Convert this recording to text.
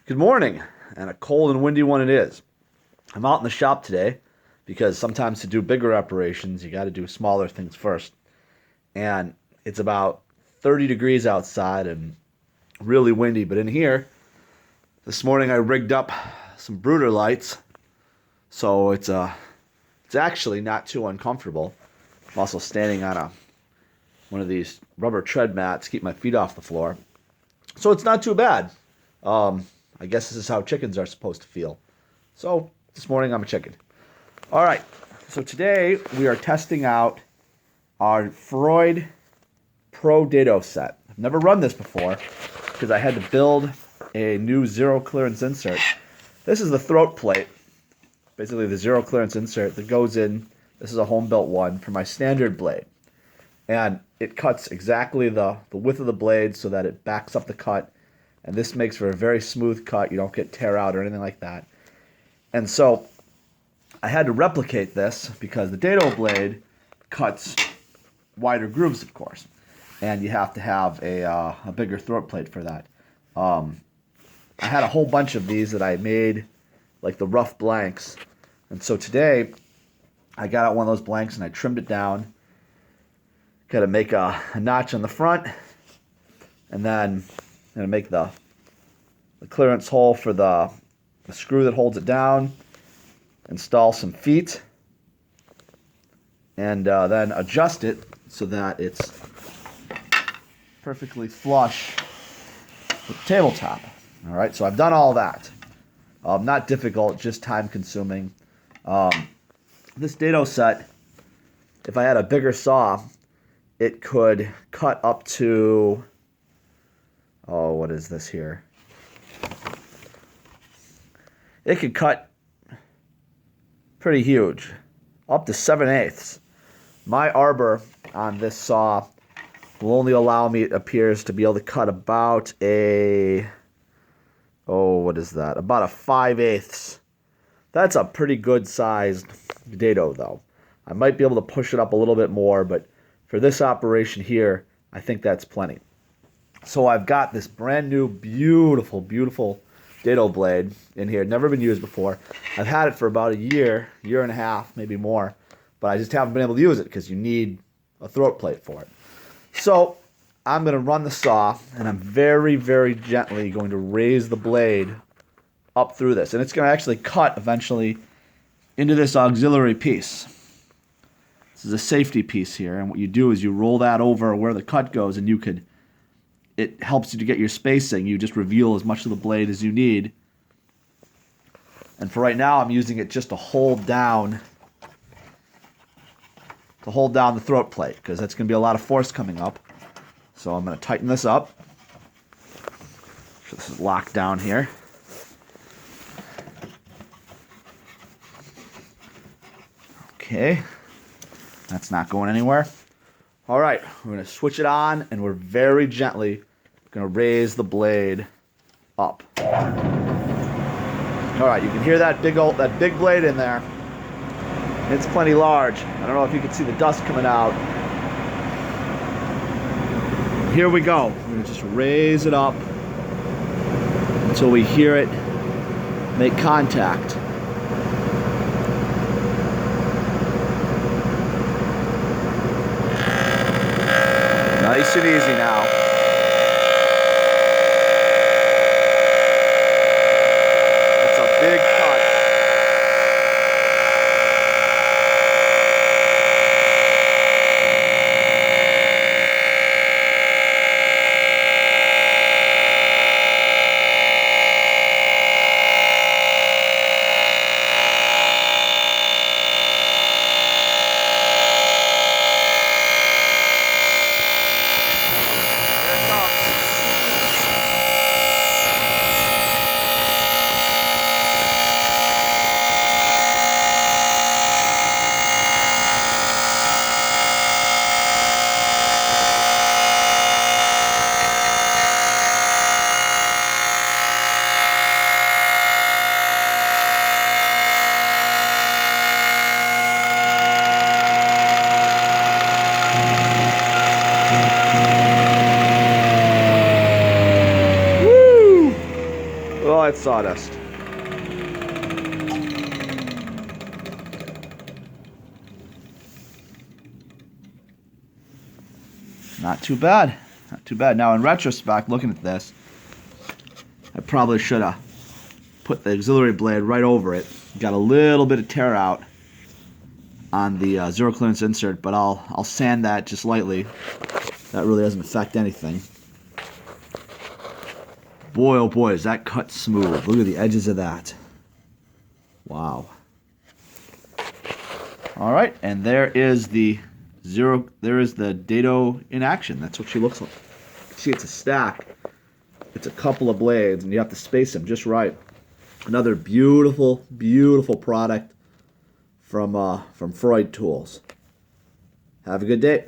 Good morning, and a cold and windy one it is. I'm out in the shop today because sometimes to do bigger operations, you got to do smaller things first. And it's about 30 degrees outside and really windy, but in here, this morning I rigged up some brooder lights, so it's actually not too uncomfortable. I'm also standing on one of these rubber tread mats to keep my feet off the floor. So it's not too bad. I guess this is how chickens are supposed to feel. So this morning I'm a chicken. All right. So today we are testing out our Freud Pro Dado set. I've never run this before because I had to build a new zero clearance insert. This is the throat plate, basically the zero clearance insert that goes in. This is a home built one for my standard blade. And it cuts exactly the width of the blade so that it backs up the cut. And this makes for a very smooth cut. You don't get tear out or anything like that. And so I had to replicate this because the dado blade cuts wider grooves, of course. And you have to have a bigger throat plate for that. I had a whole bunch of these that I made, like the rough blanks. And so today I got out one of those blanks and I trimmed it down. Got to make a notch on the front. And then I'm going to make the clearance hole for the screw that holds it down, install some feet, and then adjust it so that it's perfectly flush with the tabletop. All right, so I've done all that. Not difficult, just time consuming. This dado set, if I had a bigger saw, it could cut up to, what is this here? It could cut pretty huge, up to 7/8. My arbor on this saw will only allow me, it appears, to be able to cut about what is that? About a 5/8. That's a pretty good sized dado, though. I might be able to push it up a little bit more, but for this operation here, I think that's plenty. So I've got this brand new, beautiful, beautiful dado blade in here. Never been used before. I've had it for about a year and a half, maybe more, but I just haven't been able to use it because you need a throat plate for it. So I'm going to run the saw, and I'm very, very gently going to raise the blade up through this. And it's going to actually cut eventually into this auxiliary piece. This is a safety piece here, and what you do is you roll that over where the cut goes, and it helps you to get your spacing. You just reveal as much of the blade as you need. And for right now, I'm using it just to hold down the throat plate, because that's going to be a lot of force coming up. So I'm going to tighten this up. So this is locked down here. Okay. That's not going anywhere. All right, we're going to switch it on, and we're very gently going to raise the blade up. All right, you can hear that big blade in there. It's plenty large. I don't know if you can see the dust coming out. Here we go. We're going to just raise it up until we hear it make contact. Nice and easy now. That's a big cut. Oh, it's sawdust. Not too bad. Not too bad. Now, in retrospect, looking at this, I probably should have put the auxiliary blade right over it. Got a little bit of tear out on the zero clearance insert, but I'll sand that just lightly. That really doesn't affect anything. Boy, oh boy, is that cut smooth. Look at the edges of that. Wow. All right, and there is the Dado in action. That's what she looks like. See, it's a stack. It's a couple of blades, and you have to space them just right. Another beautiful, beautiful product from Freud Tools. Have a good day.